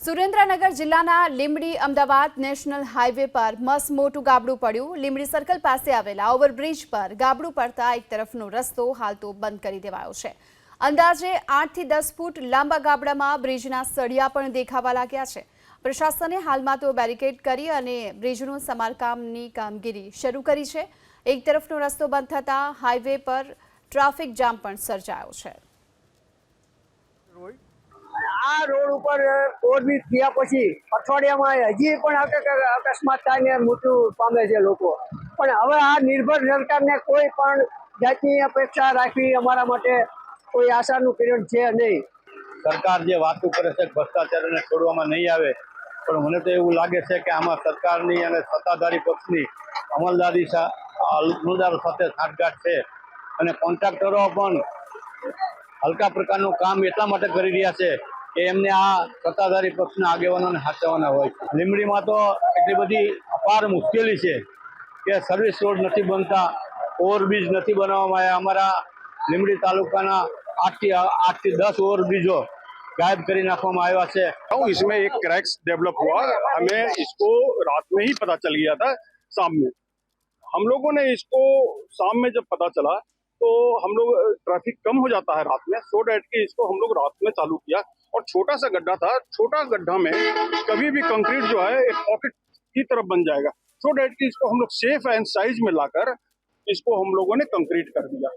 સુરેન્દ્રનગર જિલ્લાના Limbdi Ahmedabad national highway પર મસ્ત મોટું ગાબડું પડ્યું। લીંબડી સર્કલ પાસે આવેલા ઓવરબ્રિજ પર ગાબડું પડતા એક તરફનો રસ્તો હાલ તો બંધ કરી દેવાયો છે। અંદાજે 8 થી 10 ફૂટ લાંબા ગાબડામાં બ્રિજના સળિયા પણ દેખાવા લાગ્યા છે। પ્રશાસને હાલમાં તો બેરિકેડ કરી અને બ્રિજનું સમારકામની કામગીરી શરૂ કરી છે। એક તરફનો રસ્તો બંધ થતાં હાઈવે પર ટ્રાફિક જામ પણ સર્જાયો છે। આ રોડ પર ઓવરબ્રિજ થયા પછી અઠવાડિયામાં હજી પણ અકસ્માત થાય મૃત્યુ પામે છે લોકો। પણ હવે આ નિર્ભર સરકારને કોઈ પણ જાતની અપેક્ષા રાખવી અમારા માટે કોઈ આશાનું કિરણ છે નહીં। સરકાર જે વાતો કરે છે ભ્રષ્ટાચારને છોડવામાં નહીં આવે, પણ મને તો એવું લાગે છે કે આમાં સરકારની અને સત્તાધારી પક્ષની અમલદારો સાથે સાંઠગાંઠ છે અને કોન્ટ્રાક્ટરો પણ હલકા પ્રકારનું કામ એટલા માટે કરી રહ્યા છે કે એમને આ સત્તાધારી પક્ષના આગેવાનોને સાચવવાના હોય છે। લીંબડીમાં તો એટલી બધી અપાર મુશ્કેલી છે કે સર્વિસ રોડ નથી બનતા, ઓવરબ્રિજ નથી બનાવવામાં આવ્યા। અમારા લીંબડી તાલુકાના 8 થી 10 ओवरब्रिजों गायब कर नाखવામાં આવ્યા છે। इसमें एक क्रैक्स डेवलप हुआ, हमें इसको रात में ही पता चल गया था। शाम में हम लोगों ने इसको शाम में जब पता चला तो हम लोग ट्रैफिक कम हो जाता है रात में, सो डैट कि इसको हम लोग रात में चालू किया। और छोटा सा गड्ढा था, छोटा गड्ढा में कभी भी कंक्रीट जो है एक पॉकेट की तरफ बन जाएगा, सो डैट कि इसको हम लोग सेफ एंड साइज में लाकर इसको हम लोगों ने कंक्रीट कर दिया।